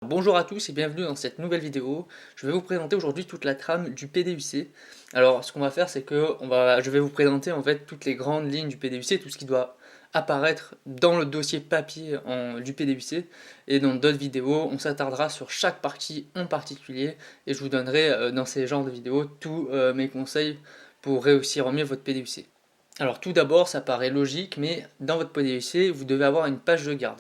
Bonjour à tous et bienvenue dans cette nouvelle vidéo. Je vais vous présenter aujourd'hui toute la trame du PDUC. Alors ce qu'on va faire c'est que je vais vous présenter en fait toutes les grandes lignes du PDUC, tout ce qui doit apparaître dans le dossier papier du PDUC, et dans d'autres vidéos on s'attardera sur chaque partie en particulier et je vous donnerai dans ces genres de vidéos tous mes conseils pour réussir au mieux votre PDUC. Alors tout d'abord ça paraît logique, mais dans votre PDUC vous devez avoir une page de garde.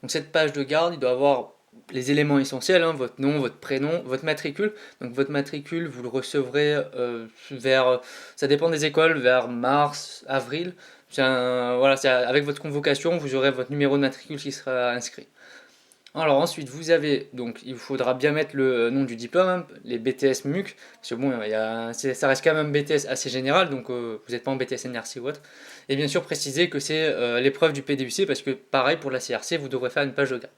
Donc cette page de garde, il doit avoir les éléments essentiels, hein, votre nom, votre prénom, votre matricule. Donc votre matricule, vous le recevrez ça dépend des écoles, vers mars, avril. Voilà, avec votre convocation, vous aurez votre numéro de matricule qui sera inscrit. Alors ensuite, donc il vous faudra bien mettre le nom du diplôme, hein, les BTS MUC, parce que bon, ça reste quand même un BTS assez général, donc vous n'êtes pas en BTS NRC ou autre. Et bien sûr préciser que c'est l'épreuve du PDUC, parce que pareil pour la CRC, vous devrez faire une page de garde.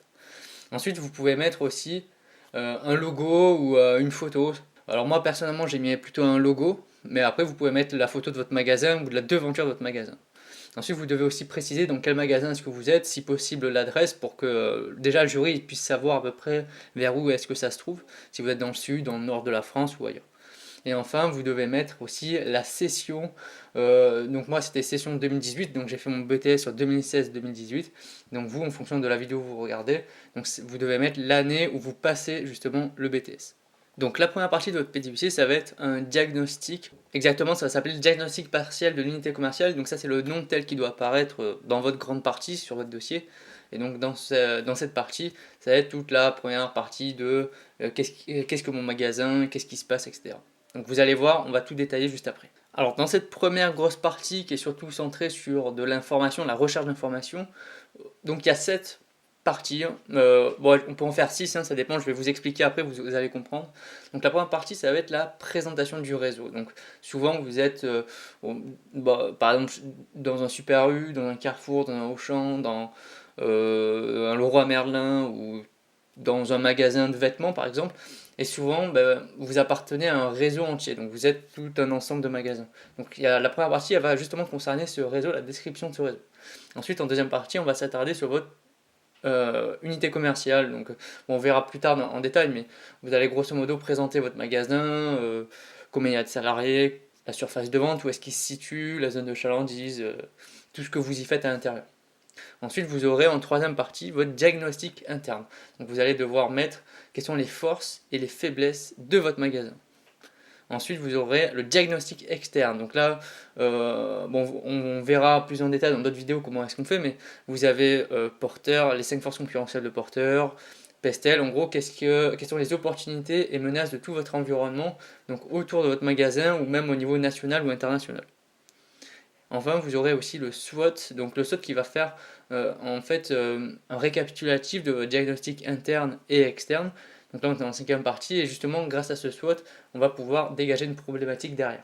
Ensuite, vous pouvez mettre aussi un logo ou une photo. Alors moi personnellement, j'ai mis plutôt un logo, mais après vous pouvez mettre la photo de votre magasin ou de la devanture de votre magasin. Ensuite, vous devez aussi préciser dans quel magasin est-ce que vous êtes, si possible l'adresse, pour que déjà le jury puisse savoir à peu près vers où est-ce que ça se trouve, si vous êtes dans le sud, dans le nord de la France ou ailleurs. Et enfin, vous devez mettre aussi la session. Donc moi, c'était session 2018, donc j'ai fait mon BTS sur 2016-2018. Donc vous, en fonction de la vidéo que vous regardez, donc vous devez mettre l'année où vous passez justement le BTS. Donc la première partie de votre PDUC, ça va être un diagnostic. Exactement, ça va s'appeler le diagnostic partiel de l'unité commerciale. Donc ça, c'est le nom tel qu'il doit apparaître dans votre grande partie sur votre dossier. Et donc dans cette partie, ça va être toute la première partie de qu'est-ce que mon magasin, qu'est-ce qui se passe, etc. Donc vous allez voir, on va tout détailler juste après. Alors dans cette première grosse partie qui est surtout centrée sur de l'information, la recherche d'information, donc il y a 7 parties. Bon, on peut en faire 6, hein, ça dépend, je vais vous expliquer après, vous allez comprendre. Donc la première partie, ça va être la présentation du réseau. Donc souvent vous êtes, par exemple, dans un Super U, dans un Carrefour, dans un Auchan, dans un Leroy Merlin ou dans un magasin de vêtements par exemple, et souvent vous appartenez à un réseau entier, donc vous êtes tout un ensemble de magasins. Donc la première partie elle va justement concerner ce réseau, la description de ce réseau. Ensuite en deuxième partie on va s'attarder sur votre unité commerciale, donc on verra plus tard en détail, mais vous allez grosso modo présenter votre magasin, combien il y a de salariés, la surface de vente, où est-ce qu'il se situe, la zone de chalandise, tout ce que vous y faites à l'intérieur. Ensuite, vous aurez en troisième partie votre diagnostic interne. Donc vous allez devoir mettre quelles sont les forces et les faiblesses de votre magasin. Ensuite, vous aurez le diagnostic externe. Donc là, on verra plus en détail dans d'autres vidéos comment est-ce qu'on fait, mais vous avez Porter, les 5 forces concurrentielles de Porter, Pestel, en gros, quelles sont les opportunités et menaces de tout votre environnement, donc autour de votre magasin ou même au niveau national ou international. Enfin, vous aurez aussi le SWOT, donc le SWOT qui va faire en fait un récapitulatif de votre diagnostic interne et externe. Donc là, on est en cinquième partie et justement, grâce à ce SWOT, on va pouvoir dégager une problématique derrière.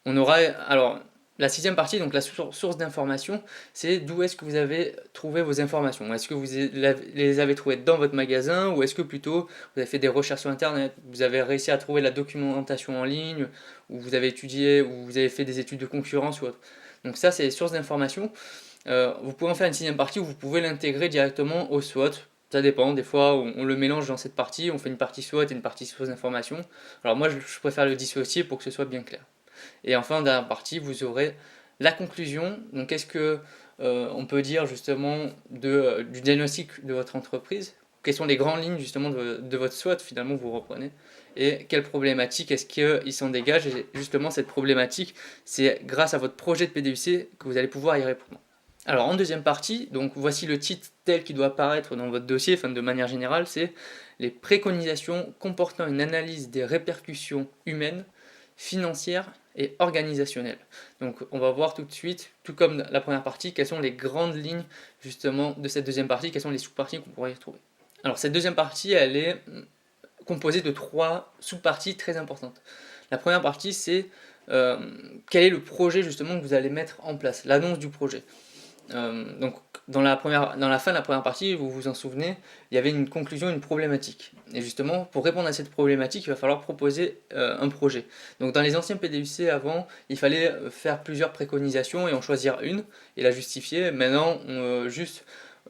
On aura alors la sixième partie, donc la source d'information, c'est d'où est-ce que vous avez trouvé vos informations. Est-ce que vous les avez trouvées dans votre magasin ou est-ce que plutôt vous avez fait des recherches sur internet, vous avez réussi à trouver la documentation en ligne, ou vous avez étudié, ou vous avez fait des études de concurrence ou autre. Donc ça, c'est les sources d'information. Vous pouvez en faire une sixième partie où vous pouvez l'intégrer directement au SWOT. Ça dépend, des fois on le mélange dans cette partie, on fait une partie SWOT et une partie source d'information. Alors moi je préfère le dissocier pour que ce soit bien clair. Et enfin, en dernière partie, vous aurez la conclusion. Donc, qu'est-ce que on peut dire justement du diagnostic de votre entreprise? Quelles sont les grandes lignes justement de votre SWOT finalement vous reprenez? Et quelles problématiques est-ce qu'il s'en dégage? Et justement, cette problématique, c'est grâce à votre projet de PDUC que vous allez pouvoir y répondre. Alors, en deuxième partie, donc voici le titre tel qu'il doit apparaître dans votre dossier, enfin de manière générale, c'est les préconisations comportant une analyse des répercussions humaines, financières et organisationnelle. Donc on va voir tout de suite, tout comme la première partie, quelles sont les grandes lignes justement de cette deuxième partie, quelles sont les sous-parties qu'on pourrait y retrouver. Alors cette deuxième partie, elle est composée de 3 sous-parties très importantes. La première partie, c'est quel est le projet justement que vous allez mettre en place, l'annonce du projet. Donc dans la fin de la première partie, vous vous en souvenez, il y avait une conclusion, une problématique. Et justement, pour répondre à cette problématique, il va falloir proposer un projet. Donc dans les anciens PDUC avant, il fallait faire plusieurs préconisations et en choisir une et la justifier. Maintenant,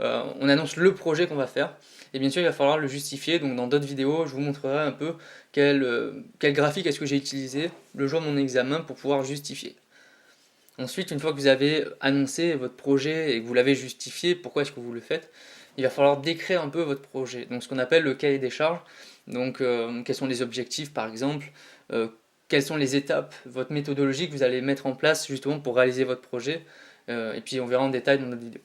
on annonce le projet qu'on va faire. et bien sûr il va falloir le justifier, donc dans d'autres vidéos je vous montrerai un peu quel graphique est-ce que j'ai utilisé le jour de mon examen pour pouvoir justifier. Ensuite, une fois que vous avez annoncé votre projet et que vous l'avez justifié, pourquoi est-ce que vous le faites, il va falloir décrire un peu votre projet. Donc ce qu'on appelle le cahier des charges. Donc quels sont les objectifs par exemple, quelles sont les étapes, votre méthodologie que vous allez mettre en place justement pour réaliser votre projet. Et puis on verra en détail dans notre vidéo.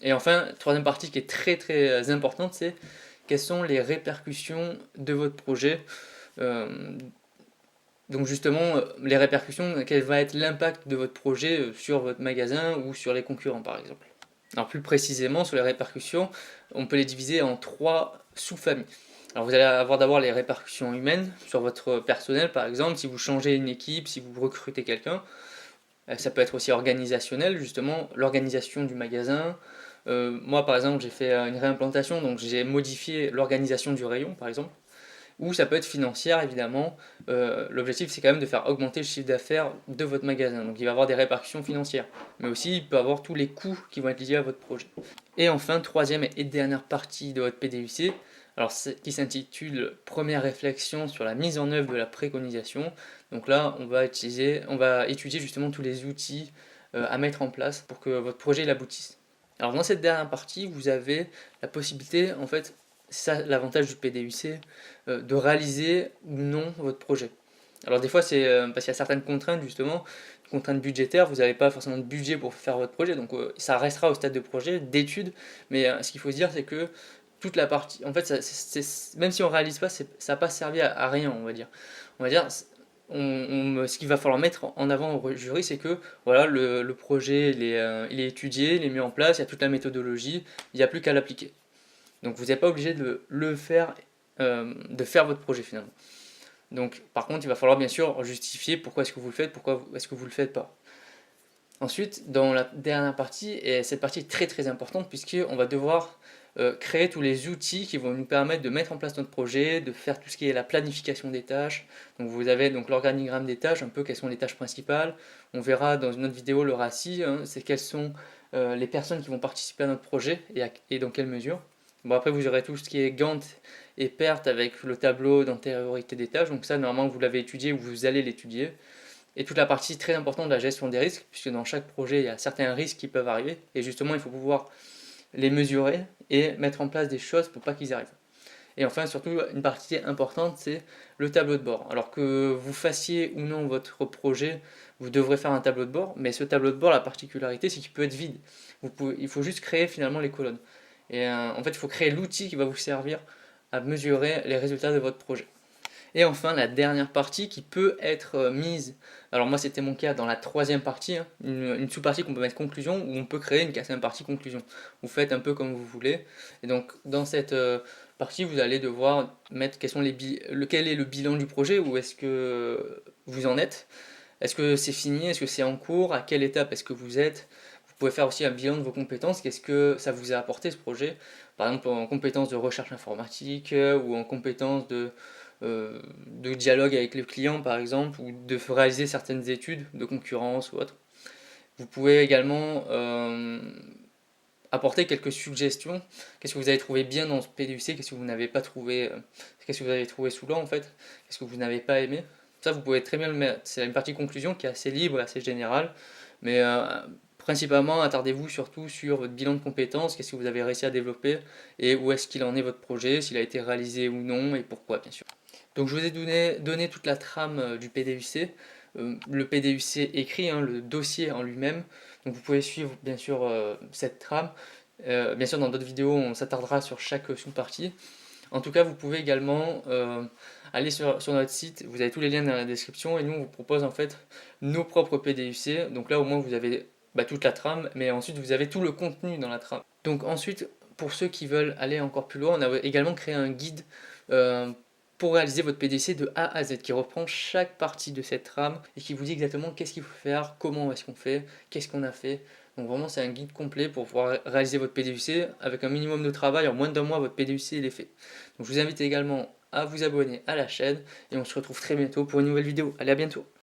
Et enfin, troisième partie qui est très très importante, c'est quelles sont les répercussions de votre projet. Donc justement, les répercussions, quel va être l'impact de votre projet sur votre magasin ou sur les concurrents par exemple. Alors plus précisément, sur les répercussions, on peut les diviser en 3 sous-familles. Alors vous allez avoir d'abord les répercussions humaines sur votre personnel par exemple, si vous changez une équipe, si vous recrutez quelqu'un. Ça peut être aussi organisationnel, justement, l'organisation du magasin. Moi par exemple j'ai fait une réimplantation, donc j'ai modifié l'organisation du rayon par exemple. Ou ça peut être financière évidemment. L'objectif c'est quand même de faire augmenter le chiffre d'affaires de votre magasin, donc il va avoir des répercussions financières, mais aussi il peut avoir tous les coûts qui vont être liés à votre projet. Et enfin, troisième et dernière partie de votre PDUC, alors qui s'intitule Première réflexion sur la mise en œuvre de la préconisation. Donc là on va étudier justement tous les outils à mettre en place pour que votre projet l'aboutisse. Alors dans cette dernière partie, vous avez la possibilité, en fait, c'est ça l'avantage du PDUC, de réaliser ou non votre projet. Alors des fois c'est parce qu'il y a certaines contraintes justement, contraintes budgétaires, vous n'avez pas forcément de budget pour faire votre projet, donc ça restera au stade de projet, d'étude, mais ce qu'il faut se dire c'est que toute la partie, en fait, même si on réalise pas, ça n'a pas servi à rien, on va dire. On va dire, ce qu'il va falloir mettre en avant au jury, c'est que voilà, le projet il est étudié, il est mis en place, il y a toute la méthodologie, il n'y a plus qu'à l'appliquer. Donc vous n'êtes pas obligé de faire votre projet finalement. Donc par contre, il va falloir bien sûr justifier pourquoi est-ce que vous le faites, pourquoi est-ce que vous le faites pas. Ensuite, dans la dernière partie, et cette partie est très très importante puisqu'on va devoir créer tous les outils qui vont nous permettre de mettre en place notre projet, de faire tout ce qui est la planification des tâches. Donc vous avez donc l'organigramme des tâches, un peu quelles sont les tâches principales. On verra dans une autre vidéo le RACI, hein, c'est quelles sont les personnes qui vont participer à notre projet et dans quelle mesure. Bon, après vous aurez tout ce qui est Gantt et PERT avec le tableau d'antériorité des tâches, donc ça normalement vous l'avez étudié ou vous allez l'étudier. Et toute la partie très importante de la gestion des risques, puisque dans chaque projet il y a certains risques qui peuvent arriver, et justement il faut pouvoir les mesurer et mettre en place des choses pour pas qu'ils arrivent. Et enfin, surtout, une partie importante, c'est le tableau de bord. Alors que vous fassiez ou non votre projet, vous devrez faire un tableau de bord, mais ce tableau de bord, la particularité, c'est qu'il peut être vide. Il faut juste créer finalement les colonnes. Et en fait, il faut créer l'outil qui va vous servir à mesurer les résultats de votre projet. Et enfin, la dernière partie qui peut être mise, alors moi c'était mon cas dans la troisième partie, hein, une sous-partie qu'on peut mettre conclusion, où on peut créer une quatrième partie conclusion. Vous faites un peu comme vous voulez. Et donc dans cette partie, vous allez devoir mettre quel est le bilan du projet, où est-ce que vous en êtes. Est-ce que c'est fini, est-ce que c'est en cours, à quelle étape est-ce que vous êtes. Vous pouvez faire aussi un bilan de vos compétences, qu'est-ce que ça vous a apporté ce projet. Par exemple en compétences de recherche informatique ou en compétences de dialogue avec les clients par exemple, ou de réaliser certaines études de concurrence ou autre. Vous pouvez également apporter quelques suggestions. Qu'est-ce que vous avez trouvé bien dans ce PDUC, qu'est-ce que vous n'avez pas trouvé, qu'est-ce que vous avez trouvé saoulant en fait, qu'est-ce que vous n'avez pas aimé. Ça vous pouvez très bien le mettre, c'est une partie conclusion qui est assez libre et assez générale, mais principalement attardez-vous surtout sur votre bilan de compétences, qu'est-ce que vous avez réussi à développer et où est-ce qu'il en est votre projet, s'il a été réalisé ou non et pourquoi bien sûr. Donc je vous ai donné toute la trame du PDUC, le PDUC écrit, hein, le dossier en lui-même. Donc vous pouvez suivre bien sûr cette trame. Bien sûr dans d'autres vidéos on s'attardera sur chaque sous-partie. En tout cas vous pouvez également aller sur notre site, vous avez tous les liens dans la description et nous on vous propose en fait nos propres PDUC. Donc là au moins vous avez toute la trame, mais ensuite vous avez tout le contenu dans la trame. Donc ensuite pour ceux qui veulent aller encore plus loin, on a également créé un guide pour réaliser votre PDC de A à Z, qui reprend chaque partie de cette trame et qui vous dit exactement qu'est-ce qu'il faut faire, comment est-ce qu'on fait, qu'est-ce qu'on a fait. Donc vraiment c'est un guide complet pour pouvoir réaliser votre PDUC avec un minimum de travail. En moins d'un mois votre PDUC il est fait. Donc je vous invite également à vous abonner à la chaîne et on se retrouve très bientôt pour une nouvelle vidéo. Allez, à bientôt.